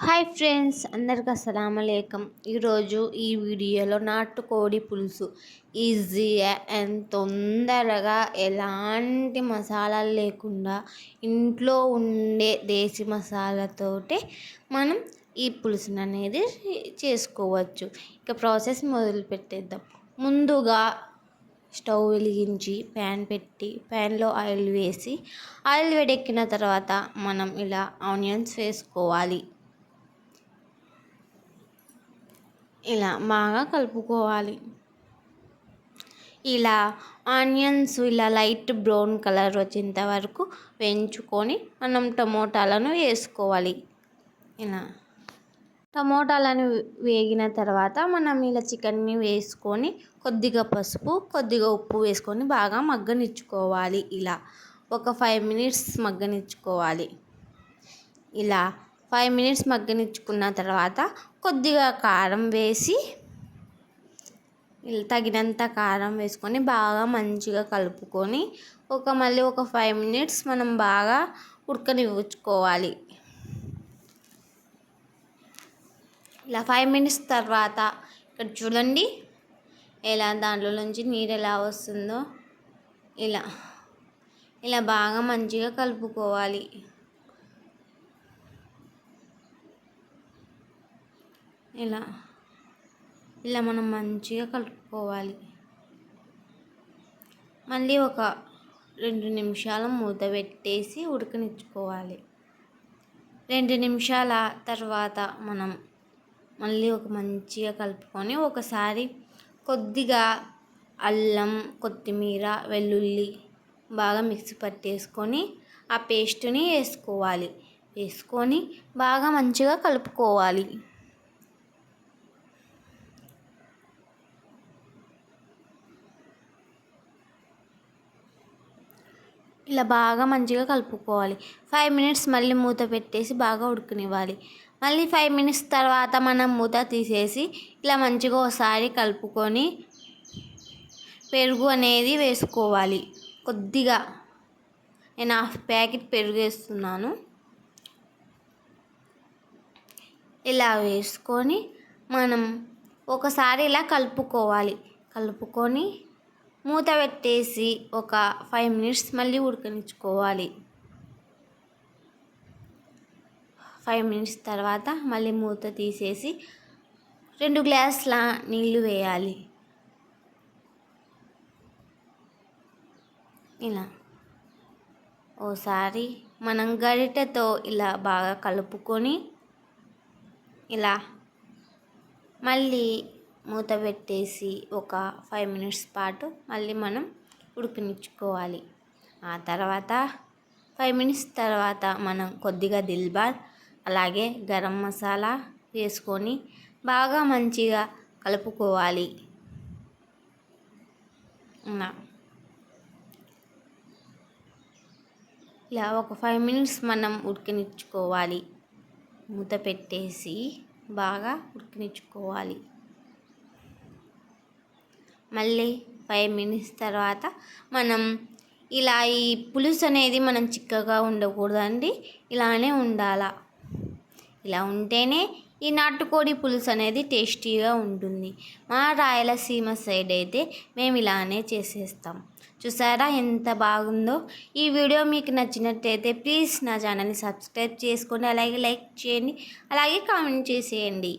Hi friends, అందరికి అస్సలాము అలైకుం. ఈరోజు ఈ వీడియోలో నాటుకోడి పులుసు ఈజీగా అండ్ తొందరగా ఎలాంటి మసాలాలు లేకుండా ఇంట్లో ఉండే దేశీ మసాలాతోటే మనం ఈ పులుసుని అనేది చేసుకోవచ్చు. ఇక ప్రాసెస్ మొదలు పెట్టేద్దాం. ముందుగా స్టవ్ వెలిగించి ప్యాన్ పెట్టి ప్యాన్లో ఆయిల్ వేసి ఆయిల్ వేడెక్కిన తర్వాత మనం ఇలా ఆనియన్స్ వేసుకోవాలి. ఇలా బాగా కలుపుకోవాలి. ఇలా ఆనియన్స్ ఇలా లైట్ బ్రౌన్ కలర్ వచ్చేంత వరకు వేయించుకొని మనం టమోటాలను వేసుకోవాలి. ఇలా టమోటాలను వేగిన తర్వాత మనం ఇలా చికెన్ని వేసుకొని కొద్దిగా పసుపు కొద్దిగా ఉప్పు వేసుకొని బాగా మగ్గనిచ్చుకోవాలి. ఇలా ఒక 5 మినిట్స్ మగ్గనిచ్చుకోవాలి. ఇలా 5 మినిట్స్ మగ్గనిచ్చుకున్న తర్వాత కొద్దిగా కారం వేసి తగినంత కారం వేసుకొని బాగా మంచిగా కలుపుకొని మళ్ళీ ఒక 5 మినిట్స్ మనం బాగా ఉడకనివ్వుకోవాలి. ఇలా 5 మినిట్స్ తర్వాత ఇక్కడ చూడండి ఎలా దాంట్లో నుంచి నీరు ఎలా వస్తుందో. ఇలా ఇలా బాగా మంచిగా కలుపుకోవాలి. ఇలా ఇలా మనం మంచిగా కలుపుకోవాలి. మళ్ళీ ఒక 2 నిమిషాలు మూత పెట్టేసి ఉడకనిచ్చుకోవాలి. 2 నిమిషాల తర్వాత మనం మళ్ళీ మంచిగా కలుపుకొని ఒకసారి కొద్దిగా అల్లం, కొత్తిమీర, వెల్లుల్లి బాగా మిక్సీ పట్టేసుకొని ఆ పేస్ట్ని వేసుకొని బాగా మంచిగా కలుపుకోవాలి. ఇలా బాగా మంచిగా కలుపుకోవాలి. 5 మినిట్స్ మళ్ళీ మూత పెట్టేసి బాగా ఉడకనివ్వాలి. మళ్ళీ 5 మినిట్స్ తర్వాత మనం మూత తీసేసి ఇలా మంచిగా ఒకసారి కలుపుకొని పెరుగు అనేది వేసుకోవాలి. కొద్దిగా నేను 1/2 ప్యాకెట్ పెరుగు వేస్తున్నాను. ఇలా వేసుకొని మనం ఒకసారి ఇలా కలుపుకొని మూత పెట్టేసి ఒక 5 మినిట్స్ మళ్ళీ ఉడకనిచ్చుకోవాలి. 5 మినిట్స్ తర్వాత మళ్ళీ మూత తీసేసి 2 గ్లాసుల నీళ్ళు వేయాలి. ఇలా ఓసారి మనం గరిటెతో ఇలా బాగా కలుపుకొని ఇలా మళ్ళీ మూత పెట్టేసి ఒక 5 మినిట్స్ పాటు మళ్ళీ మనం ఉడకనిచ్చుకోవాలి. ఆ తర్వాత 5 మినిట్స్ తర్వాత మనం కొద్దిగా దిల్బార్ అలాగే గరం మసాలా వేసుకొని బాగా మంచిగా కలుపుకోవాలి. ఇలా ఒక 5 మినిట్స్ మనం ఉడకనిచ్చుకోవాలి. మూత పెట్టేసి బాగా ఉడకనిచ్చుకోవాలి. మళ్ళీ 5 మినిట్స్ తర్వాత మనం ఇలా ఈ పులుసు అనేది మనం చిక్కగా ఉండకూడదండి, ఇలానే ఉండాలా. ఇలా ఉంటేనే ఈ నాటుకోడి పులుసు అనేది టేస్టీగా ఉంటుంది. మా రాయలసీమ సైడ్ అయితే మేము ఇలానే చేసేస్తాం. చూసారా ఎంత బాగుందో. ఈ వీడియో మీకు నచ్చినట్టయితే ప్లీజ్ నా ఛానల్ని సబ్స్క్రైబ్ చేసుకోండి, అలాగే లైక్ చేయండి, అలాగే కామెంట్ చేసేయండి.